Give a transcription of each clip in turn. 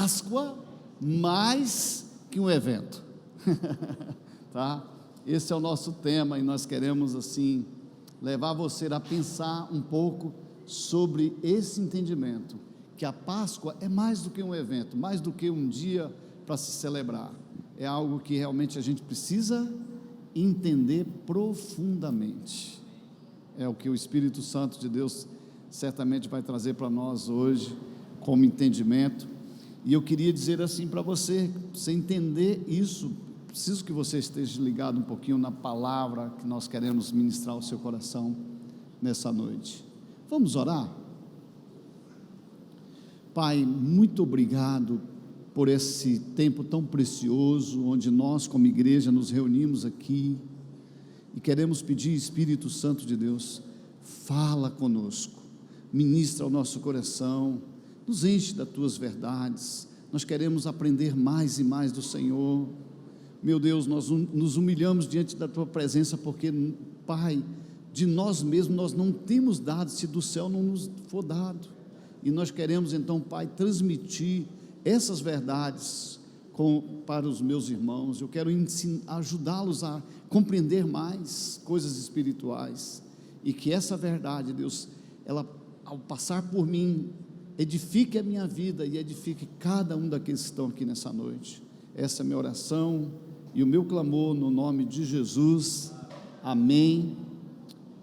Páscoa mais que um evento. Tá? Esse é o nosso tema e nós queremos assim levar você a pensar um pouco sobre esse entendimento, que a Páscoa é mais do que um evento, mais do que um dia para se celebrar, é algo que realmente a gente precisa entender profundamente. É o que o Espírito Santo de Deus certamente vai trazer para nós hoje como entendimento. E eu queria dizer assim para você entender isso, preciso que você esteja ligado um pouquinho na palavra que nós queremos ministrar ao seu coração nessa noite. Vamos orar? Pai, muito obrigado por esse tempo tão precioso, onde nós como igreja nos reunimos aqui, e queremos pedir, Espírito Santo de Deus, fala conosco, ministra ao nosso coração, nos enche das tuas verdades, nós queremos aprender mais e mais do Senhor. Meu Deus, nós nos humilhamos diante da tua presença, porque, Pai, de nós mesmos nós não temos dado, se do céu não nos for dado, e nós queremos então, Pai, transmitir essas verdades para os meus irmãos. Eu quero ajudá-los a compreender mais coisas espirituais, e que essa verdade, Deus, ela ao passar por mim, edifique a minha vida e edifique cada um daqueles que estão aqui nessa noite. Essa é a minha oração e o meu clamor no nome de Jesus, amém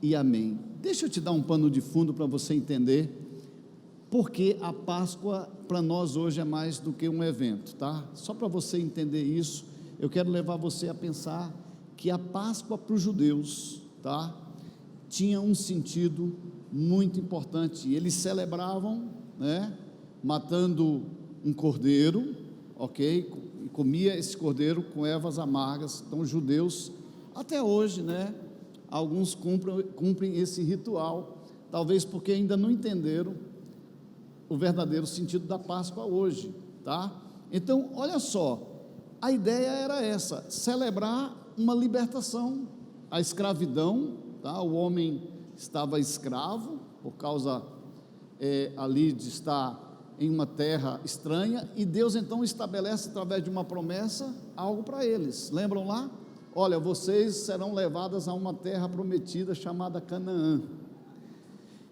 e amém. Deixa eu te dar um pano de fundo para você entender porque a Páscoa para nós hoje é mais do que um evento, tá? Só para você entender isso, eu quero levar você a pensar que a Páscoa para os judeus, tá? Tinha um sentido muito importante. Eles celebravam, né? Matando um cordeiro, ok? E comia esse cordeiro com ervas amargas. Então os judeus, até hoje, né? Alguns cumprem esse ritual, talvez porque ainda não entenderam o verdadeiro sentido da Páscoa hoje, tá? Então, olha só, a ideia era essa, celebrar uma libertação, a escravidão, tá? O homem estava escravo, por causa ali de estar em uma terra estranha, e Deus então estabelece através de uma promessa, algo para eles, lembram lá? Olha, vocês serão levadas a uma terra prometida, chamada Canaã,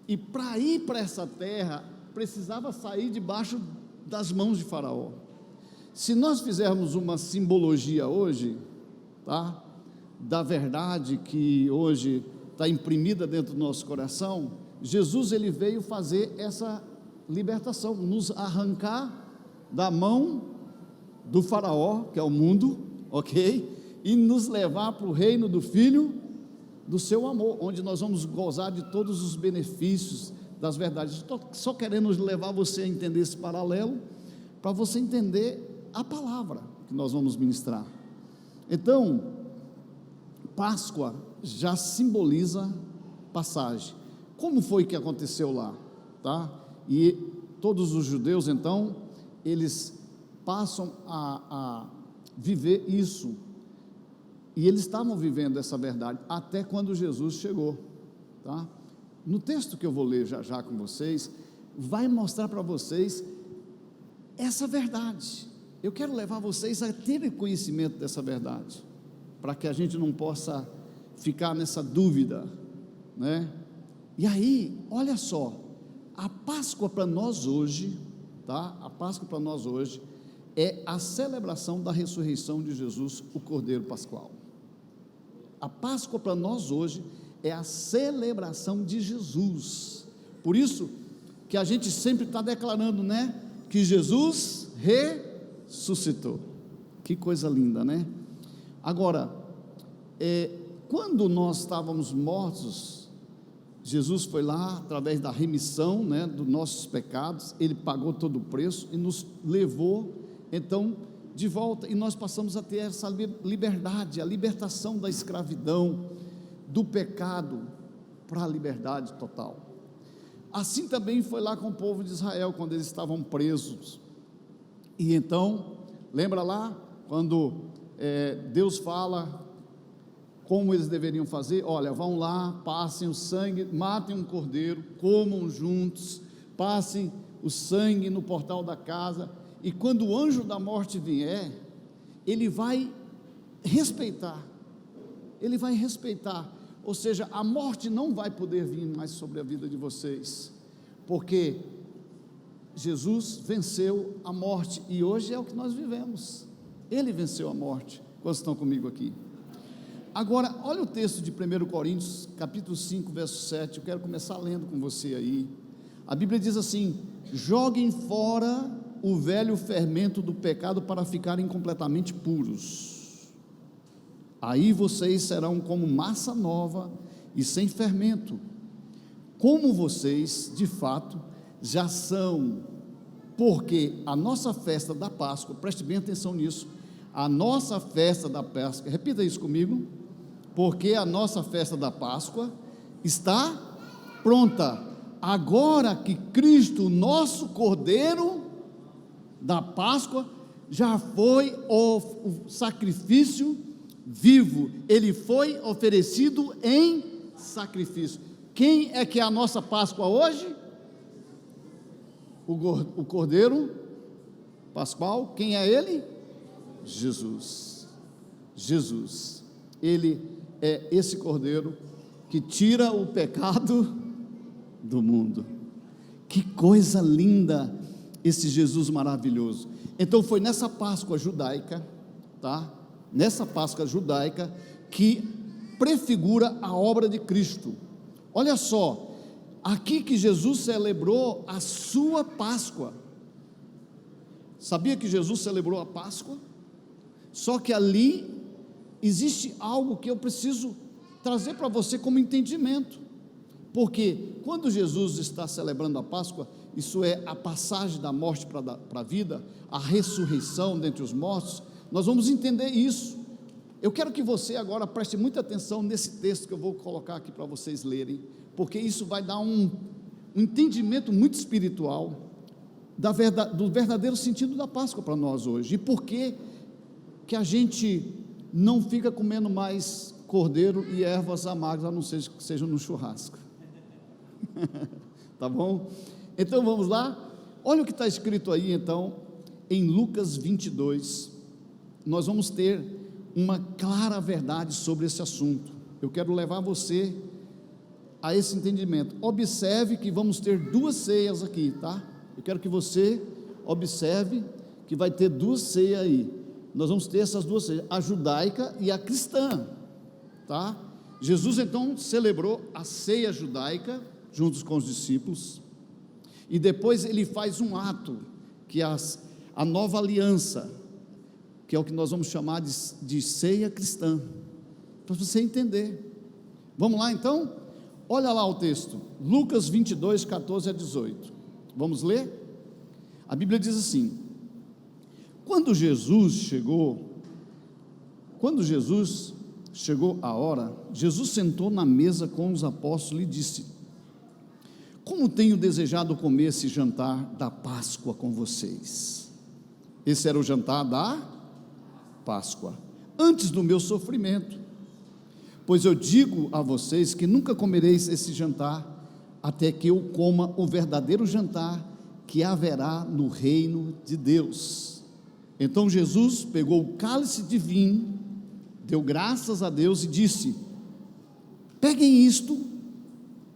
e para ir para essa terra, precisava sair debaixo das mãos de Faraó. Se nós fizermos uma simbologia hoje, tá, da verdade que hoje está imprimida dentro do nosso coração, Jesus ele veio fazer essa libertação, nos arrancar da mão do Faraó, que é o mundo, ok? E nos levar para o reino do Filho do seu amor, onde nós vamos gozar de todos os benefícios das verdades. Estou só querendo levar você a entender esse paralelo, para você entender a palavra que nós vamos ministrar. Então, Páscoa já simboliza passagem. Como foi que aconteceu lá? Tá? E todos os judeus, então, eles passam a viver isso, e eles estavam vivendo essa verdade, até quando Jesus chegou, tá? No texto que eu vou ler já já com vocês, vai mostrar para vocês essa verdade. Eu quero levar vocês a terem conhecimento dessa verdade, para que a gente não possa ficar nessa dúvida, né? E aí, olha só, a Páscoa para nós hoje, tá? A Páscoa para nós hoje é a celebração da ressurreição de Jesus, o Cordeiro Pascual. A Páscoa para nós hoje é a celebração de Jesus. Por isso que a gente sempre está declarando, né? Que Jesus ressuscitou. Que coisa linda, né? Agora, quando nós estávamos mortos, Jesus foi lá, através da remissão, né, dos nossos pecados, Ele pagou todo o preço e nos levou, então, de volta, e nós passamos a ter essa liberdade, a libertação da escravidão, do pecado, para a liberdade total. Assim também foi lá com o povo de Israel, quando eles estavam presos, e então, lembra lá, quando Deus fala como eles deveriam fazer? Olha, vão lá, passem o sangue, matem um cordeiro, comam juntos, passem o sangue no portal da casa, e quando o anjo da morte vier, ele vai respeitar, ou seja, a morte não vai poder vir mais sobre a vida de vocês, porque Jesus venceu a morte, e hoje é o que nós vivemos, ele venceu a morte. Quantos estão comigo aqui? Agora, olha o texto de 1 Coríntios, capítulo 5, verso 7, eu quero começar lendo com você aí. A Bíblia diz assim: joguem fora o velho fermento do pecado para ficarem completamente puros, aí vocês serão como massa nova e sem fermento, como vocês de fato já são, porque a nossa festa da Páscoa, preste bem atenção nisso, a nossa festa da Páscoa, repita isso comigo, porque a nossa festa da Páscoa está pronta, agora que Cristo, nosso Cordeiro da Páscoa, já foi o sacrifício vivo, ele foi oferecido em sacrifício. Quem é que é a nossa Páscoa hoje? O Cordeiro Pascual. Quem é ele? Jesus. Ele é esse Cordeiro que tira o pecado do mundo. Que coisa linda esse Jesus maravilhoso. Então foi nessa Páscoa judaica, tá? Nessa Páscoa judaica que prefigura a obra de Cristo. Olha só, aqui que Jesus celebrou a sua Páscoa. Sabia que Jesus celebrou a Páscoa? Só que ali existe algo que eu preciso trazer para você como entendimento, porque quando Jesus está celebrando a Páscoa, isso é a passagem da morte para a vida, a ressurreição dentre os mortos, nós vamos entender isso. Eu quero que você agora preste muita atenção nesse texto que eu vou colocar aqui para vocês lerem, porque isso vai dar um entendimento muito espiritual do verdadeiro sentido da Páscoa para nós hoje, e por que a gente não fica comendo mais cordeiro e ervas amargas, a não ser que seja no churrasco. Tá bom? Então vamos lá, olha o que está escrito aí então, em Lucas 22, nós vamos ter uma clara verdade sobre esse assunto. Eu quero levar você a esse entendimento. Observe que vamos ter duas ceias aqui, tá? Eu quero que você observe que vai ter duas ceias aí. Nós vamos ter essas duas ceias, a judaica e a cristã, tá? Jesus então celebrou a ceia judaica juntos com os discípulos, e depois ele faz um ato, que é a nova aliança, que é o que nós vamos chamar de ceia cristã, para você entender. Vamos lá então? Olha lá o texto, Lucas 22, 14 a 18, vamos ler? A Bíblia diz assim: Quando Jesus chegou a hora, Jesus sentou na mesa com os apóstolos e disse: como tenho desejado comer esse jantar da Páscoa com vocês. Esse era o jantar da Páscoa, antes do meu sofrimento, pois eu digo a vocês que nunca comereis esse jantar, até que eu coma o verdadeiro jantar que haverá no reino de Deus. Então Jesus pegou o cálice de vinho, deu graças a Deus e disse: peguem isto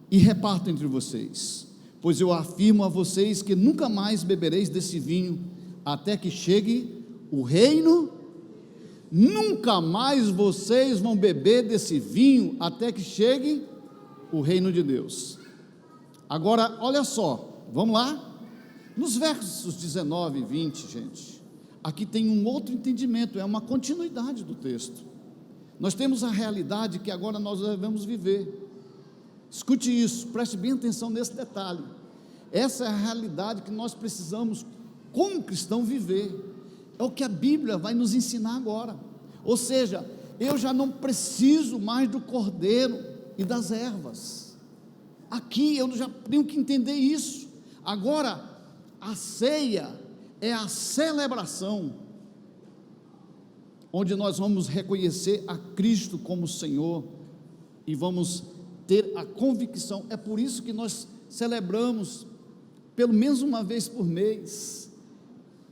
e repartam entre vocês, pois eu afirmo a vocês que nunca mais bebereis desse vinho, até que chegue o reino. Nunca mais vocês vão beber desse vinho, até que chegue o reino de Deus. Agora, olha só, vamos lá, nos versos 19 e 20, gente, aqui tem um outro entendimento, é uma continuidade do texto. Nós temos a realidade que agora nós devemos viver. Escute isso, preste bem atenção nesse detalhe. Essa é a realidade que nós precisamos, como cristão, viver. É o que a Bíblia vai nos ensinar agora. Ou seja, eu já não preciso mais do cordeiro e das ervas. Aqui eu já tenho que entender isso. Agora, a ceia é a celebração, onde nós vamos reconhecer a Cristo como Senhor e vamos ter a convicção. É por isso que nós celebramos pelo menos uma vez por mês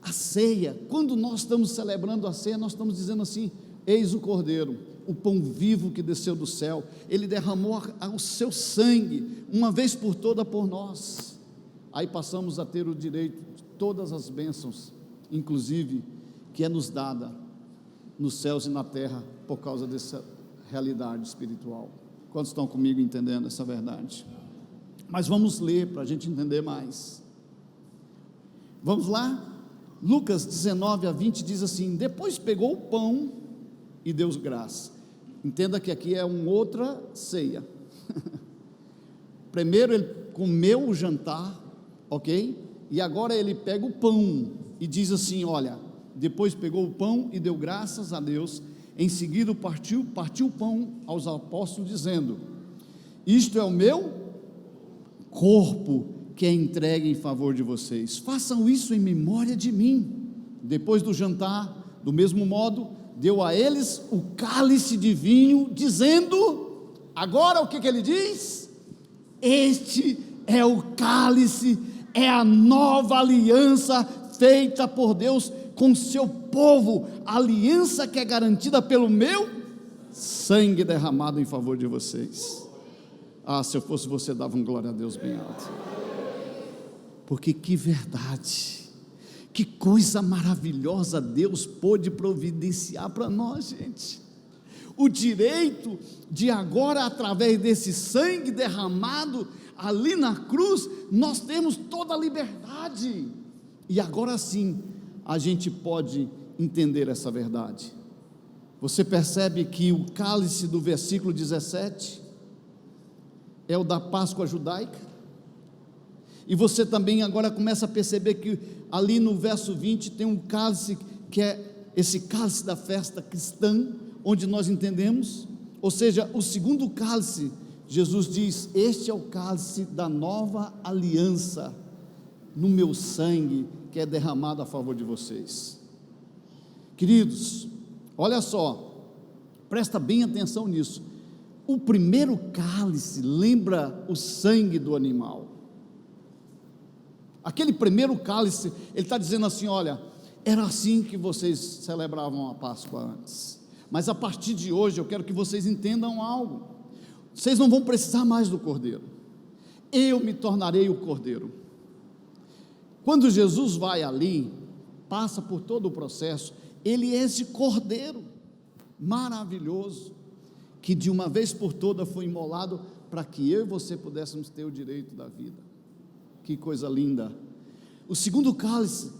A ceia, quando nós estamos celebrando a ceia, nós estamos dizendo assim: eis o Cordeiro, o pão vivo que desceu do céu, ele derramou o seu sangue, uma vez por toda por nós. Aí passamos a ter o direito de todas as bênçãos, inclusive, que é nos dada nos céus e na terra, por causa dessa realidade espiritual. Quantos estão comigo entendendo essa verdade? Mas vamos ler para a gente entender mais. Vamos lá? Lucas 19-20 diz assim: depois pegou o pão e deu graça. Entenda que aqui é uma outra ceia. Primeiro ele comeu o jantar, ok? E agora ele pega o pão e diz assim: olha, depois pegou o pão e deu graças a Deus, em seguida partiu o pão aos apóstolos, dizendo: isto é o meu corpo, que é entregue em favor de vocês, façam isso em memória de mim. Depois do jantar, do mesmo modo, deu a eles o cálice de vinho, dizendo, agora o que ele diz? Este é o cálice, é a nova aliança feita por Deus com seu povo, aliança que é garantida pelo meu sangue derramado em favor de vocês. Ah, se eu fosse você, dava um glória a Deus bem alto. Porque que verdade, que coisa maravilhosa Deus pôde providenciar para nós, gente. O direito de agora, através desse sangue derramado ali na cruz, nós temos toda a liberdade. E agora sim, a gente pode entender essa verdade. Você percebe que o cálice do versículo 17 é o da Páscoa judaica? E você também agora começa a perceber que ali no verso 20 tem um cálice, que é esse cálice da festa cristã, onde nós entendemos, ou seja, o segundo cálice, Jesus diz: este é o cálice da nova aliança, no meu sangue, que é derramado a favor de vocês. Queridos, olha só, presta bem atenção nisso. O primeiro cálice lembra o sangue do animal. Aquele primeiro cálice, ele está dizendo assim: olha, era assim que vocês celebravam a Páscoa antes, mas a partir de hoje eu quero que vocês entendam algo. Vocês não vão precisar mais do cordeiro, eu me tornarei o cordeiro. Quando Jesus vai ali, passa por todo o processo, ele é esse cordeiro maravilhoso, que de uma vez por toda foi imolado, para que eu e você pudéssemos ter o direito da vida. Que coisa linda. O segundo cálice,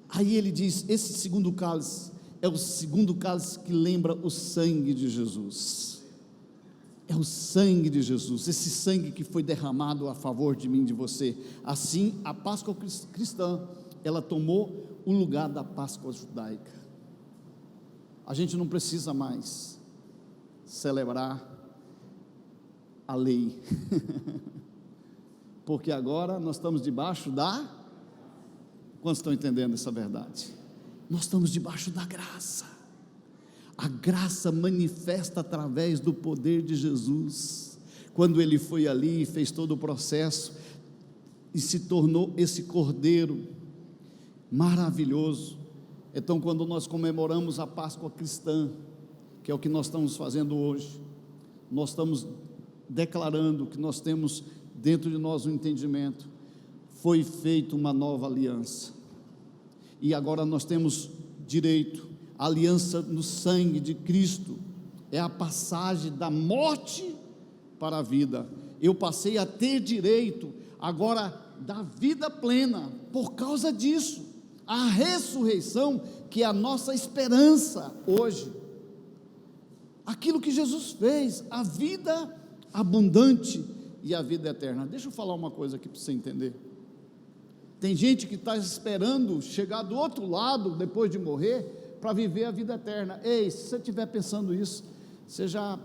aí ele diz, esse segundo cálice é o segundo cálice que lembra o sangue de Jesus. É o sangue de Jesus, esse sangue que foi derramado a favor de mim, de você. Assim, a Páscoa cristã, ela tomou o lugar da Páscoa judaica. A gente não precisa mais celebrar a lei, porque agora nós estamos debaixo da... Quantos estão entendendo essa verdade? Nós estamos debaixo da graça. A graça manifesta através do poder de Jesus. Quando ele foi ali e fez todo o processo e se tornou esse cordeiro maravilhoso. Então, quando nós comemoramos a Páscoa cristã, que é o que nós estamos fazendo hoje, nós estamos declarando que nós temos dentro de nós um entendimento: foi feita uma nova aliança, e agora nós temos direito. A aliança no sangue de Cristo é a passagem da morte para a vida. Eu passei a ter direito agora da vida plena por causa disso. A ressurreição, que é a nossa esperança hoje, aquilo que Jesus fez, a vida abundante e a vida eterna. Deixa eu falar uma coisa aqui para você entender. Tem gente que está esperando chegar do outro lado depois de morrer para viver a vida eterna. Ei, se você estiver pensando isso, você já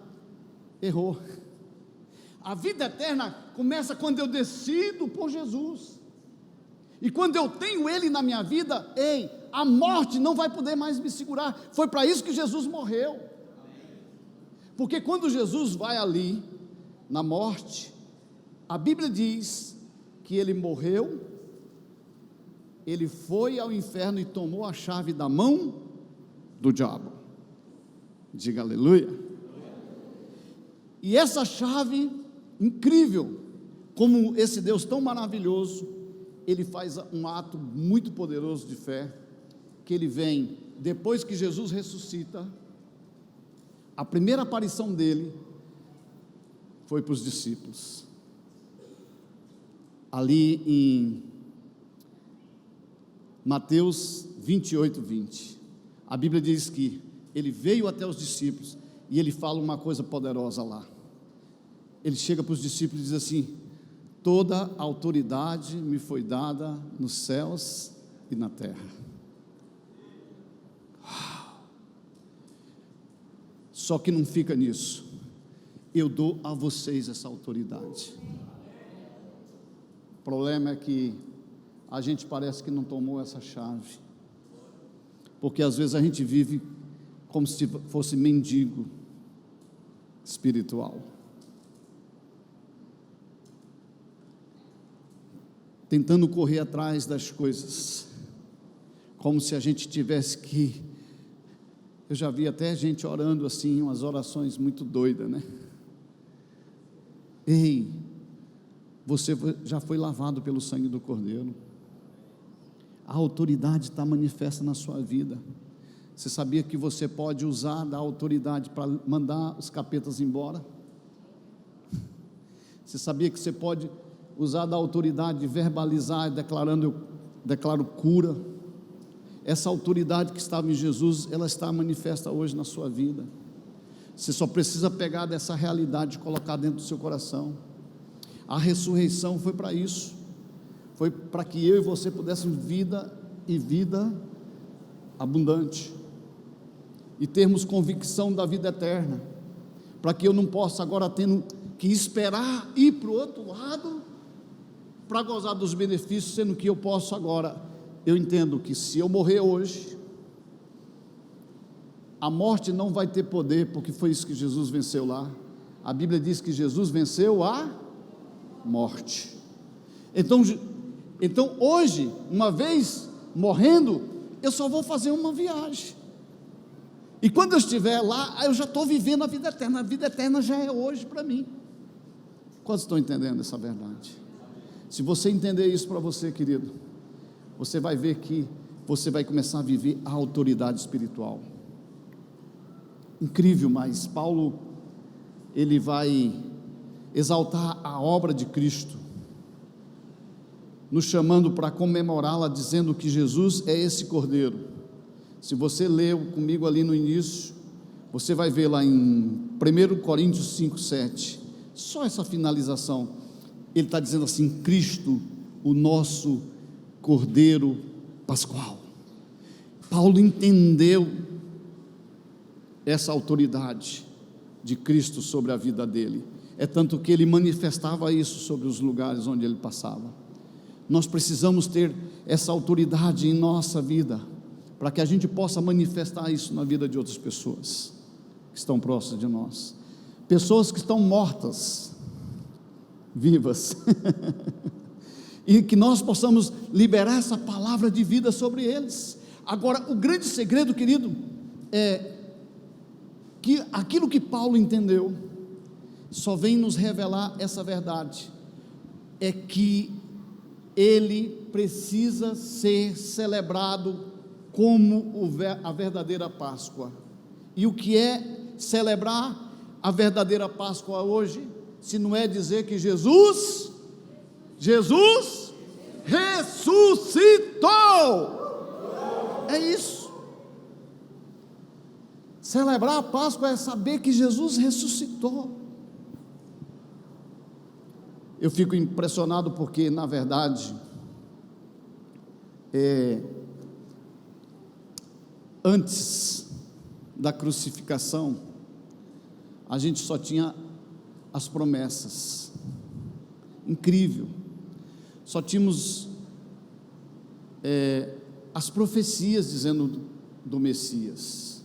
errou. A vida eterna começa quando eu decido por Jesus, e quando eu tenho Ele na minha vida, ei, a morte não vai poder mais me segurar. Foi para isso que Jesus morreu. Porque quando Jesus vai ali na morte, a Bíblia diz que Ele morreu ele foi ao inferno e tomou a chave da mão do diabo. Diga aleluia. E essa chave, incrível, como esse Deus tão maravilhoso, ele faz um ato muito poderoso de fé, que ele vem, depois que Jesus ressuscita, a primeira aparição dele foi para os discípulos, ali em Mateus 28, 20, a Bíblia diz que ele veio até os discípulos, e ele fala uma coisa poderosa lá, ele chega para os discípulos e diz assim: toda a autoridade me foi dada nos céus e na terra. Só que não fica nisso, eu dou a vocês essa autoridade. O problema é que a gente parece que não tomou essa chave, porque às vezes a gente vive como se fosse mendigo espiritual, tentando correr atrás das coisas, como se a gente tivesse que... Eu já vi até gente orando assim, umas orações muito doidas, né? Ei, você já foi lavado pelo sangue do Cordeiro, a autoridade está manifesta na sua vida. Você sabia que você pode usar da autoridade para mandar os capetas embora? Você sabia que você pode usar da autoridade de verbalizar, declaro cura? Essa autoridade que estava em Jesus, ela está manifesta hoje na sua vida. Você só precisa pegar dessa realidade e colocar dentro do seu coração. A ressurreição foi para isso, foi para que eu e você pudéssemos vida e vida abundante, e termos convicção da vida eterna, para que eu não possa agora tendo que esperar ir para o outro lado, para gozar dos benefícios, sendo que eu posso agora. Eu entendo que se eu morrer hoje, a morte não vai ter poder, porque foi isso que Jesus venceu lá. A Bíblia diz que Jesus venceu a morte. Então hoje, uma vez morrendo, eu só vou fazer uma viagem, e quando eu estiver lá, eu já estou vivendo a vida eterna já é hoje para mim. Quantos estão entendendo essa verdade? Se você entender isso para você, querido, você vai ver que você vai começar a viver a autoridade espiritual. Incrível, mas Paulo, ele vai exaltar a obra de Cristo, nos chamando para comemorá-la, dizendo que Jesus é esse Cordeiro. Se você leu comigo ali no início, você vai ver lá em 1 Coríntios 5, 7, só essa finalização, ele está dizendo assim: Cristo, o nosso Cordeiro Pascual. Paulo entendeu essa autoridade de Cristo sobre a vida dele, é tanto que ele manifestava isso sobre os lugares onde ele passava. Nós precisamos ter essa autoridade em nossa vida, para que a gente possa manifestar isso na vida de outras pessoas que estão próximas de nós, pessoas que estão mortas, vivas, e que nós possamos liberar essa palavra de vida sobre eles. Agora, o grande segredo, querido, é que aquilo que Paulo entendeu, só vem nos revelar essa verdade, é que ele precisa ser celebrado como a verdadeira Páscoa. E o que é celebrar a verdadeira Páscoa hoje, se não é dizer que Jesus ressuscitou? É isso. Celebrar a Páscoa é saber que Jesus ressuscitou. Eu fico impressionado porque, na verdade, antes da crucificação, a gente só tinha as promessas. Incrível. Só tínhamos as profecias dizendo do Messias,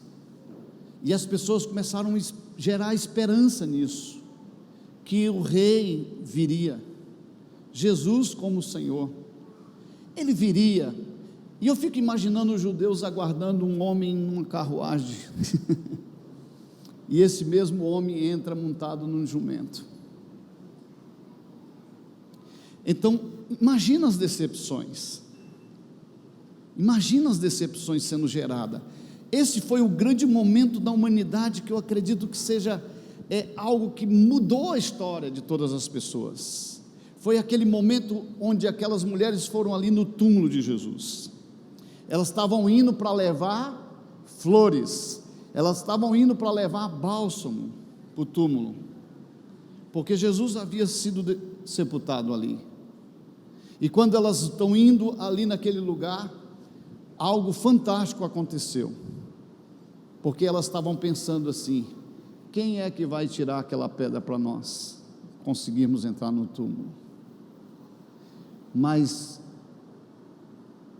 e as pessoas começaram a gerar esperança nisso, que o rei viria, Jesus como Senhor, ele viria E eu fico imaginando os judeus aguardando um homem numa carruagem, e esse mesmo homem entra montado num jumento. Então, imagina as decepções sendo geradas. Esse foi o grande momento da humanidade, que eu acredito que seja algo que mudou a história de todas as pessoas. Foi aquele momento onde aquelas mulheres foram ali no túmulo de Jesus. Elas estavam indo para levar flores, elas estavam indo para levar bálsamo para o túmulo, porque Jesus havia sido sepultado ali. E quando elas estão indo ali naquele lugar, algo fantástico aconteceu, porque elas estavam pensando assim: quem é que vai tirar aquela pedra para nós conseguirmos entrar no túmulo? Mas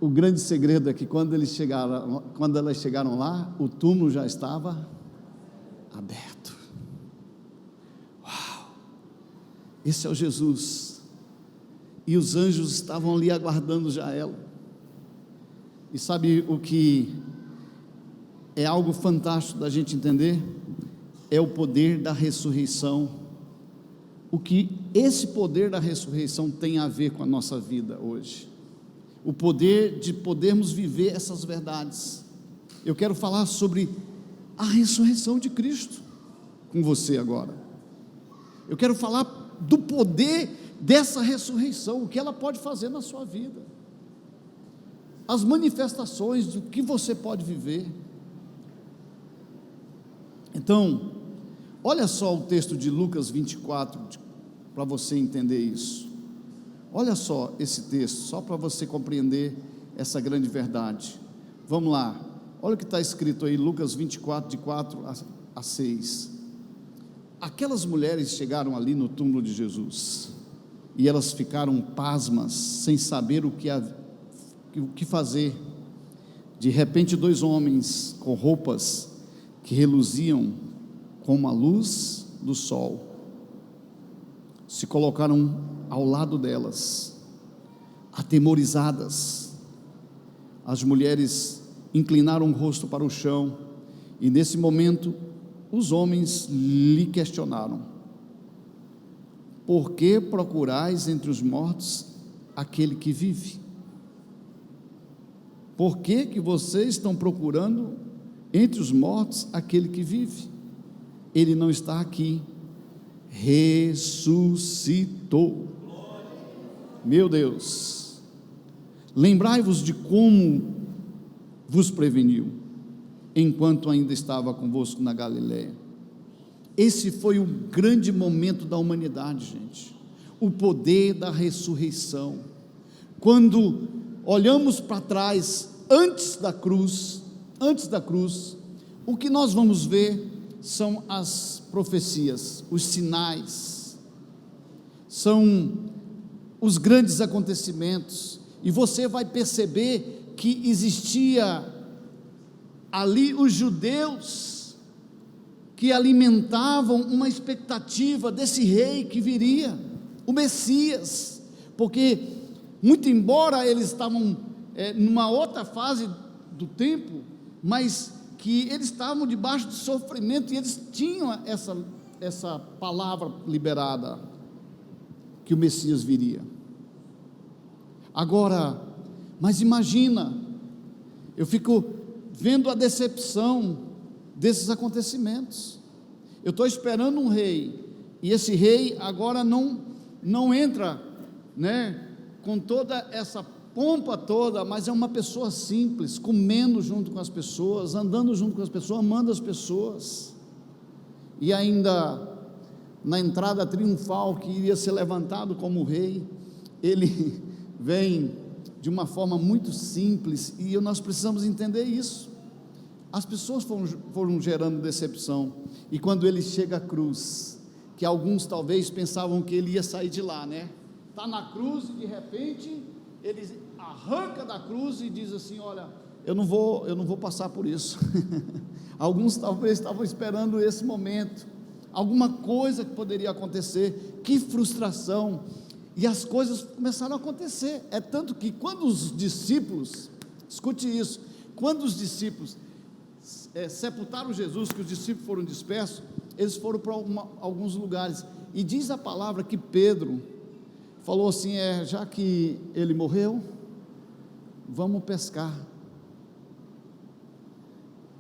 o grande segredo é que quando elas chegaram lá, o túmulo já estava aberto. Uau! Esse é o Jesus. E os anjos estavam ali aguardando já ela. E sabe o que é algo fantástico da gente entender? É o poder da ressurreição. O que esse poder da ressurreição tem a ver com a nossa vida hoje? O poder de podermos viver essas verdades. Eu quero falar sobre a ressurreição de Cristo com você agora. Eu quero falar do poder dessa ressurreição, o que ela pode fazer na sua vida, as manifestações do que você pode viver. Então, olha só o texto de Lucas 24, para você entender isso. Olha só esse texto, só para você compreender essa grande verdade. Vamos lá, olha o que está escrito aí, Lucas 24, de 4 a 6. Aquelas mulheres chegaram ali no túmulo de Jesus, e elas ficaram pasmas, sem saber o que fazer. De repente, 2 homens com roupas que reluziam como a luz do sol se colocaram ao lado delas, atemorizadas. As mulheres inclinaram o rosto para o chão, e nesse momento os homens lhe questionaram: por que procurais entre os mortos aquele que vive? Por que vocês estão procurando entre os mortos aquele que vive? Ele não está aqui, ressuscitou. Meu Deus, lembrai-vos de como vos preveniu, enquanto ainda estava convosco na Galileia. Esse foi o grande momento da humanidade, gente, o poder da ressurreição. Quando olhamos para trás, antes da cruz, o que nós vamos ver são as profecias, os sinais, são os grandes acontecimentos, e você vai perceber que existia ali os judeus que alimentavam uma expectativa desse rei que viria, o Messias, porque muito embora eles estavam numa outra fase do tempo, mas que eles estavam debaixo de sofrimento, e eles tinham essa palavra liberada, que o Messias viria. Agora, mas imagina, eu fico vendo a decepção desses acontecimentos. Eu estou esperando um rei, e esse rei agora não entra, com toda essa pompa toda, mas é uma pessoa simples, comendo junto com as pessoas, andando junto com as pessoas, amando as pessoas, e ainda na entrada triunfal que iria ser levantado como rei, ele vem de uma forma muito simples, e nós precisamos entender isso. As pessoas foram gerando decepção, e quando ele chega à cruz, que alguns talvez pensavam que ele ia sair de lá, está na cruz, e de repente ele arranca da cruz e diz assim: olha, eu não vou passar por isso. Alguns talvez estavam esperando esse momento, alguma coisa que poderia acontecer. Que frustração! E as coisas começaram a acontecer. É tanto que quando os discípulos Escute isso. Quando os discípulos sepultaram Jesus, que os discípulos foram dispersos, eles foram para alguns lugares, e diz a palavra que Pedro falou assim: já que ele morreu, vamos pescar.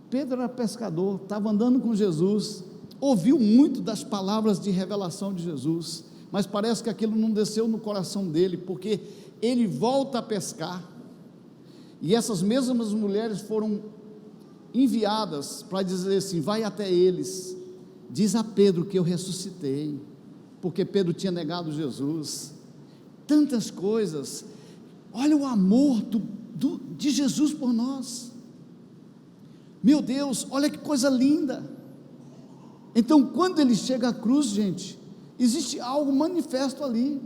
Pedro era pescador, estava andando com Jesus, ouviu muito das palavras de revelação de Jesus, mas parece que aquilo não desceu no coração dele, porque ele volta a pescar, e essas mesmas mulheres foram enviadas para dizer assim: vai até eles, diz a Pedro que eu ressuscitei, porque Pedro tinha negado Jesus. Tantas coisas. Olha o amor de Jesus por nós. Meu Deus, olha que coisa linda. Então, quando ele chega à cruz, gente, existe algo manifesto ali.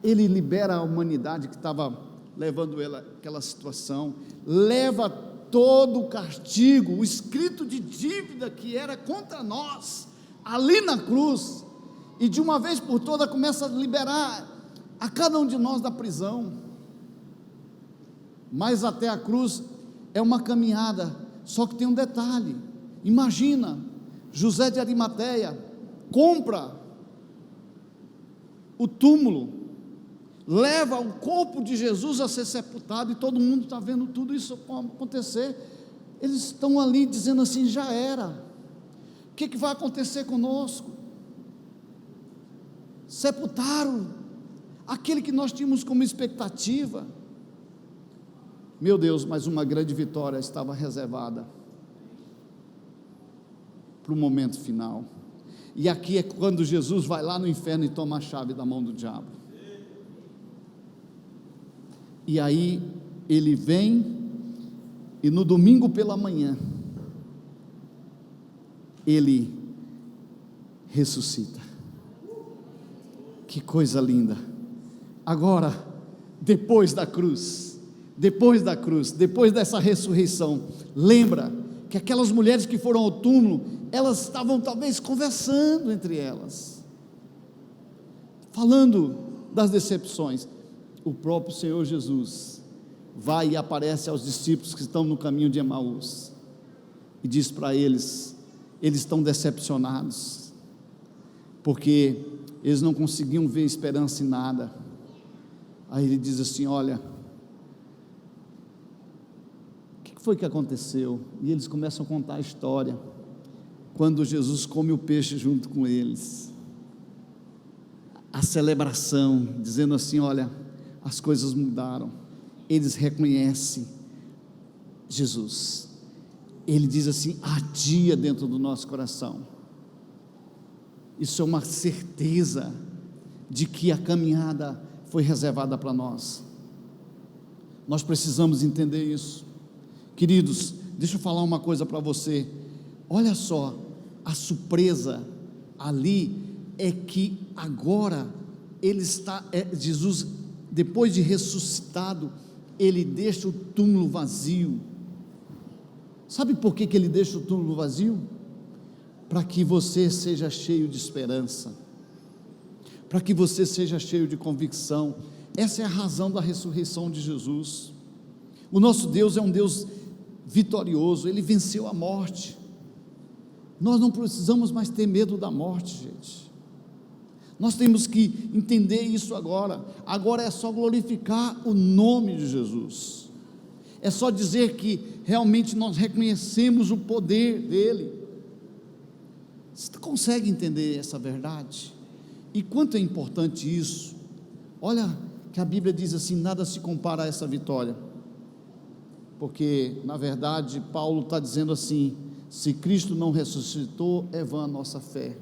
Ele libera a humanidade que estava levando ela àquela situação, leva todo o castigo, o escrito de dívida que era contra nós, ali na cruz, e de uma vez por todas começa a liberar a cada um de nós da prisão. Mas até a cruz é uma caminhada. Só que tem um detalhe: imagina, José de Arimateia compra o túmulo, leva o corpo de Jesus a ser sepultado, e todo mundo está vendo tudo isso acontecer. Eles estão ali dizendo assim: já era, o que vai acontecer conosco? Sepultaram aquele que nós tínhamos como expectativa. Meu Deus, mas uma grande vitória estava reservada para o momento final. E aqui é quando Jesus vai lá no inferno e toma a chave da mão do diabo. E aí ele vem, e no domingo pela manhã ele ressuscita. Que coisa linda. Agora, depois da cruz, depois dessa ressurreição, lembra que aquelas mulheres que foram ao túmulo, elas estavam talvez conversando entre elas, falando das decepções. O próprio Senhor Jesus vai e aparece aos discípulos que estão no caminho de Emaús, e diz para eles estão decepcionados, porque eles não conseguiam ver esperança em nada. Aí ele diz assim: olha, foi que aconteceu? E eles começam a contar a história, quando Jesus come o peixe junto com eles, a celebração, dizendo assim: olha, as coisas mudaram. Eles reconhecem Jesus. Ele diz assim: ardia dentro do nosso coração. Isso é uma certeza de que a caminhada foi reservada para nós. Nós precisamos entender isso. Queridos, deixa eu falar uma coisa para você. Olha só, a surpresa ali é que agora Jesus, depois de ressuscitado, ele deixa o túmulo vazio. Sabe por que ele deixa o túmulo vazio? Para que você seja cheio de esperança, para que você seja cheio de convicção. Essa é a razão da ressurreição de Jesus. O nosso Deus é um Deus vitorioso, ele venceu a morte. Nós não precisamos mais ter medo da morte, gente. Nós temos que entender isso agora. Agora é só glorificar o nome de Jesus, é só dizer que realmente nós reconhecemos o poder dele. Você consegue entender essa verdade? E quanto é importante isso? Olha que a Bíblia diz assim: nada se compara a essa vitória, porque na verdade Paulo está dizendo assim: se Cristo não ressuscitou, é vã a nossa fé.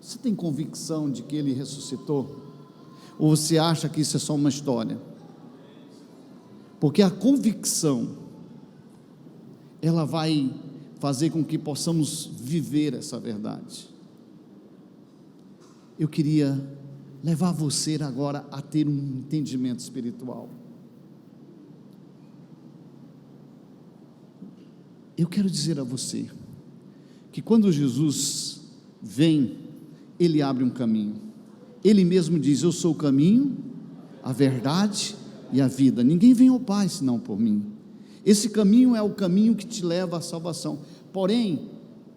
Você tem convicção de que Ele ressuscitou? Ou você acha que isso é só uma história? Porque a convicção, ela vai fazer com que possamos viver essa verdade. Eu queria levar você agora a ter um entendimento espiritual. Eu quero dizer a você que quando Jesus vem, Ele abre um caminho. Ele mesmo diz: eu sou o caminho, a verdade e a vida. Ninguém vem ao Pai senão por mim. Esse caminho é o caminho que te leva à salvação. Porém,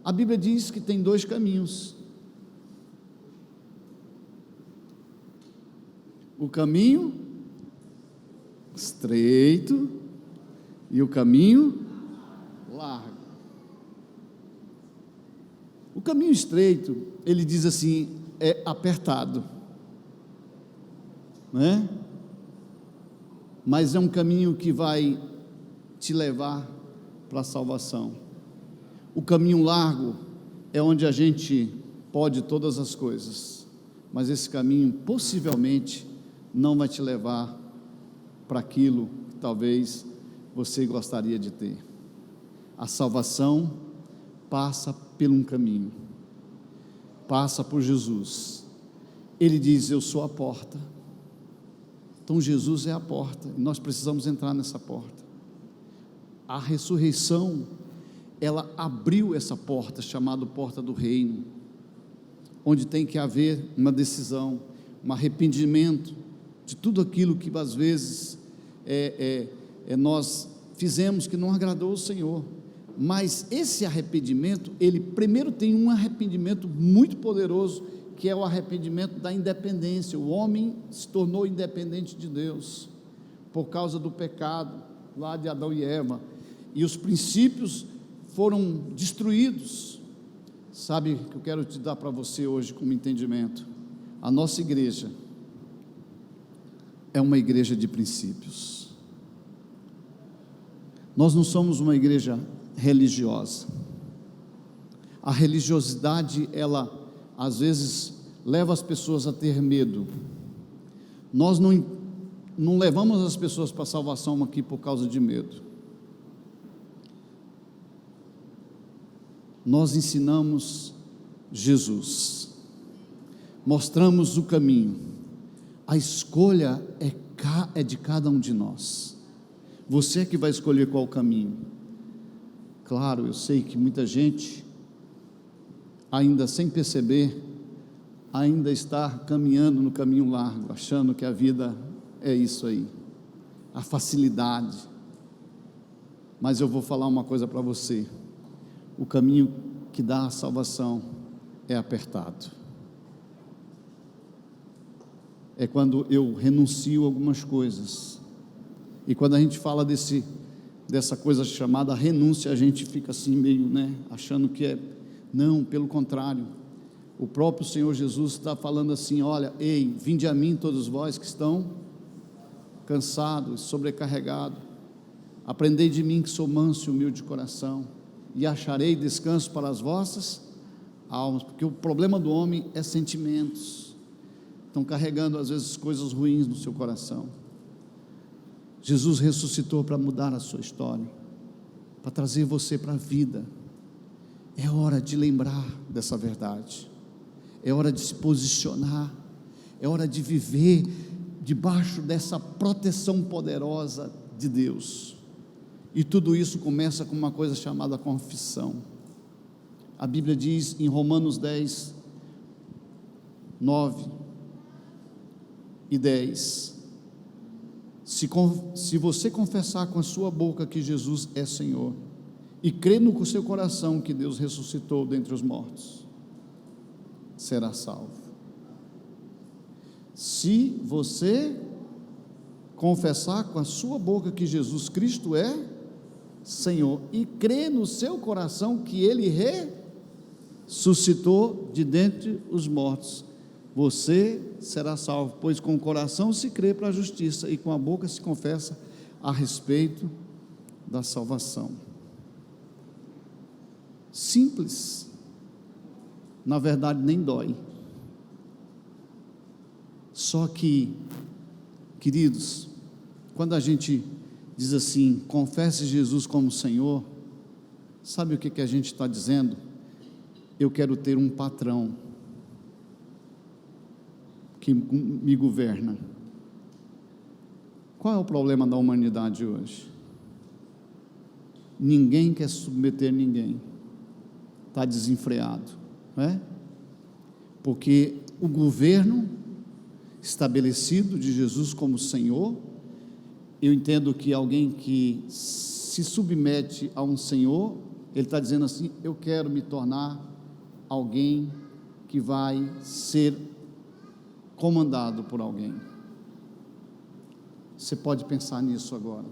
a Bíblia diz que tem dois caminhos: o caminho estreito e o caminho largo. O caminho estreito, ele diz assim, é apertado, né? Mas é um caminho que vai te levar para a salvação. O caminho largo é onde a gente pode todas as coisas, mas esse caminho possivelmente não vai te levar para aquilo que talvez você gostaria de ter. A salvação passa por um caminho, passa por Jesus. Ele diz: eu sou a porta. Então Jesus é a porta, e nós precisamos entrar nessa porta. A ressurreição, ela abriu essa porta, chamada porta do reino, onde tem que haver uma decisão, um arrependimento de tudo aquilo que às vezes nós fizemos que não agradou ao Senhor. Mas esse arrependimento, ele primeiro tem um arrependimento muito poderoso, que é o arrependimento da independência. O homem se tornou independente de Deus, por causa do pecado, lá de Adão e Eva, e os princípios foram destruídos. Sabe o que eu quero te dar para você hoje como entendimento? A nossa igreja é uma igreja de princípios. Nós não somos uma igreja religiosa. A religiosidade, ela às vezes leva as pessoas a ter medo. Nós não levamos as pessoas para a salvação aqui por causa de medo. Nós ensinamos Jesus, mostramos o caminho. A escolha é de cada um de nós. Você é que vai escolher qual caminho. Claro, eu sei que muita gente, ainda sem perceber, ainda está caminhando no caminho largo, achando que a vida é isso aí, a facilidade. Mas eu vou falar uma coisa para você: o caminho que dá a salvação é apertado. É quando eu renuncio a algumas coisas. E quando a gente fala dessa coisa chamada renúncia, a gente fica assim meio, achando que é. Não, pelo contrário, o próprio Senhor Jesus está falando assim: olha, ei, vinde a mim todos vós que estão cansados, sobrecarregados, aprendei de mim que sou manso e humilde de coração, e acharei descanso para as vossas almas. Porque o problema do homem é sentimentos, estão carregando às vezes coisas ruins no seu coração. Jesus ressuscitou para mudar a sua história, para trazer você para a vida. É hora de lembrar dessa verdade, é hora de se posicionar, é hora de viver debaixo dessa proteção poderosa de Deus. E tudo isso começa com uma coisa chamada confissão. A Bíblia diz em Romanos 10, 9 e 10, se você confessar com a sua boca que Jesus é Senhor, e crer no seu coração que Deus ressuscitou dentre os mortos, será salvo. Se você confessar com a sua boca que Jesus Cristo é Senhor, e crer no seu coração que Ele ressuscitou de dentre os mortos, você será salvo. Pois com o coração se crê para a justiça, e com a boca se confessa a respeito da salvação. Simples, na verdade nem dói. Só que, queridos, quando a gente diz assim, confesse Jesus como Senhor, sabe o que a gente está dizendo? Eu quero ter um patrão que me governa. Qual é o problema da humanidade hoje? Ninguém quer submeter ninguém, está desenfreado, não é? Porque o governo estabelecido de Jesus como Senhor eu entendo que alguém que se submete a um Senhor, ele está dizendo assim: eu quero me tornar alguém que vai ser comandado por alguém. Você pode pensar nisso agora.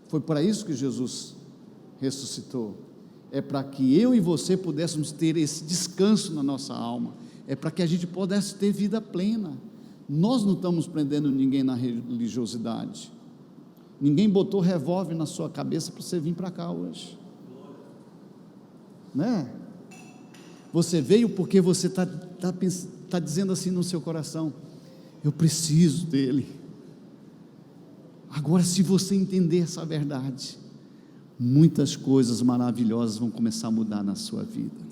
Foi para isso que Jesus ressuscitou. É para que eu e você pudéssemos ter esse descanso na nossa alma. É para que a gente pudesse ter vida plena. Nós não estamos prendendo ninguém na religiosidade. Ninguém botou revólver na sua cabeça para você vir para cá hoje, né? Você veio porque você está dizendo assim no seu coração: eu preciso dele. Agora, se você entender essa verdade, muitas coisas maravilhosas vão começar a mudar na sua vida.